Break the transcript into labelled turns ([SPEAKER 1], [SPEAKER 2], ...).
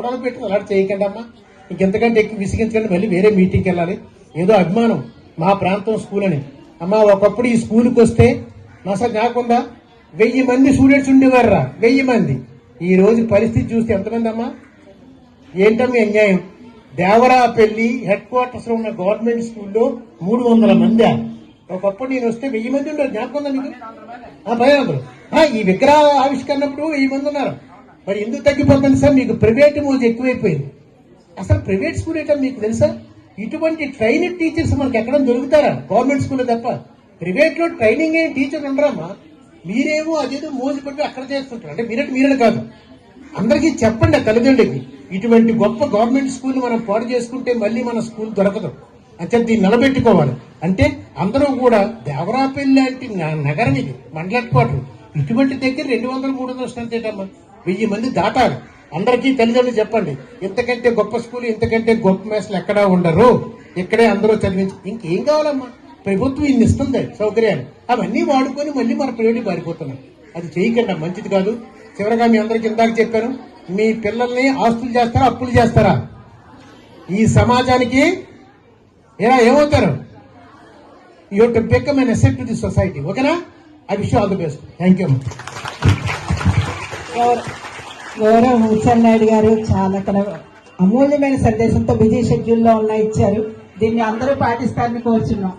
[SPEAKER 1] గొడవలు పెట్టుకుని అలాంటి చేయకండి అమ్మా. ఇంకెంతకంటే ఎక్కువ విసిగించకండి. మళ్ళీ వేరే మీటింగ్కి వెళ్ళాలి. ఏదో అభిమానం మా ప్రాంతం స్కూల్ అని. అమ్మా ఒకప్పుడు ఈ స్కూల్కి వస్తే అసలు కాకుండా 1000 మంది స్టూడెంట్స్ ఉండేవారురా, 1000 మంది. ఈ రోజు పరిస్థితి చూస్తే ఎంతమంది అమ్మా? ఏంటమ్మా అన్యాయం? దేవరాపల్లి హెడ్ క్వార్టర్స్ లో ఉన్న గవర్నమెంట్ స్కూల్లో 300 మంది. ఒకప్పుడు నేను వస్తే 1000 మంది ఉండరు. జ్ఞాపకం ఉందా మీకు? 500. ఈ విగ్రహ ఆవిష్కరణప్పుడు 1000 మంది ఉన్నారు. మరి ఎందుకు తగ్గిపోతుంది సార్? మీకు ప్రైవేట్ మోజు ఎక్కువైపోయింది. అసలు ప్రైవేట్ స్కూల్ ఏంటో మీకు తెలుసా? ఇటువంటి ట్రైనింగ్ టీచర్స్ మనకి ఎక్కడ దొరుకుతారా? గవర్నమెంట్ స్కూల్లో తప్ప. ప్రైవేట్ లో ట్రైనింగ్ ఏం టీచర్ ఉండరమ్మా. మీరేమో అదేదో మోజు పట్టి అక్కడ చేస్తుంటారు. అంటే మీరని కాదు, అందరికీ చెప్పండి తల్లిదండ్రులకి. ఇటువంటి గొప్ప గవర్నమెంట్ స్కూల్ మనం పాడు చేసుకుంటే మళ్ళీ మన స్కూల్ దొరకదు. అంటే దీన్ని నిలబెట్టుకోవాలి. అంటే అందరూ కూడా దేవరాపల్లి లాంటి నగరం ఇది, మండల హెడ్ క్వార్టర్. ఇటువంటి దగ్గర 200-300 స్ట్రెంత్ ఏంటమ్మా? 1000 మంది దాటారు. అందరికీ తల్లిదండ్రులు చెప్పండి, ఇంతకంటే గొప్ప స్కూల్, ఇంతకంటే గొప్ప మేస్లు ఎక్కడా ఉండరు. ఇక్కడే అందరూ చదివించి ఇంకేం కావాలమ్మా? ప్రభుత్వం ఇన్ని ఇస్తుంది సౌకర్యాలు, అవన్నీ వాడుకొని మళ్ళీ మన ప్రైవేట్ మారిపోతున్నాం. అది చేయకండి, మంచిది కాదు. చివరిగా మీ అందరికి ఇందాక చెప్పాను, మీ పిల్లల్ని ఆస్తులు చేస్తారా, అప్పులు చేస్తారా? ఈ సమాజానికి ఏమవుతారు? You have to become an asset to the society. ఓకేనా? I wish you all the best. Thank you.
[SPEAKER 2] గౌరవ ముత్సల్ నాయుడు గారు చాలా అమూల్యమైన సందేశంతో బిజీ షెడ్యూల్లో ఇచ్చారు. దీన్ని అందరూ పాటిస్తారని కోరుచున్నాం.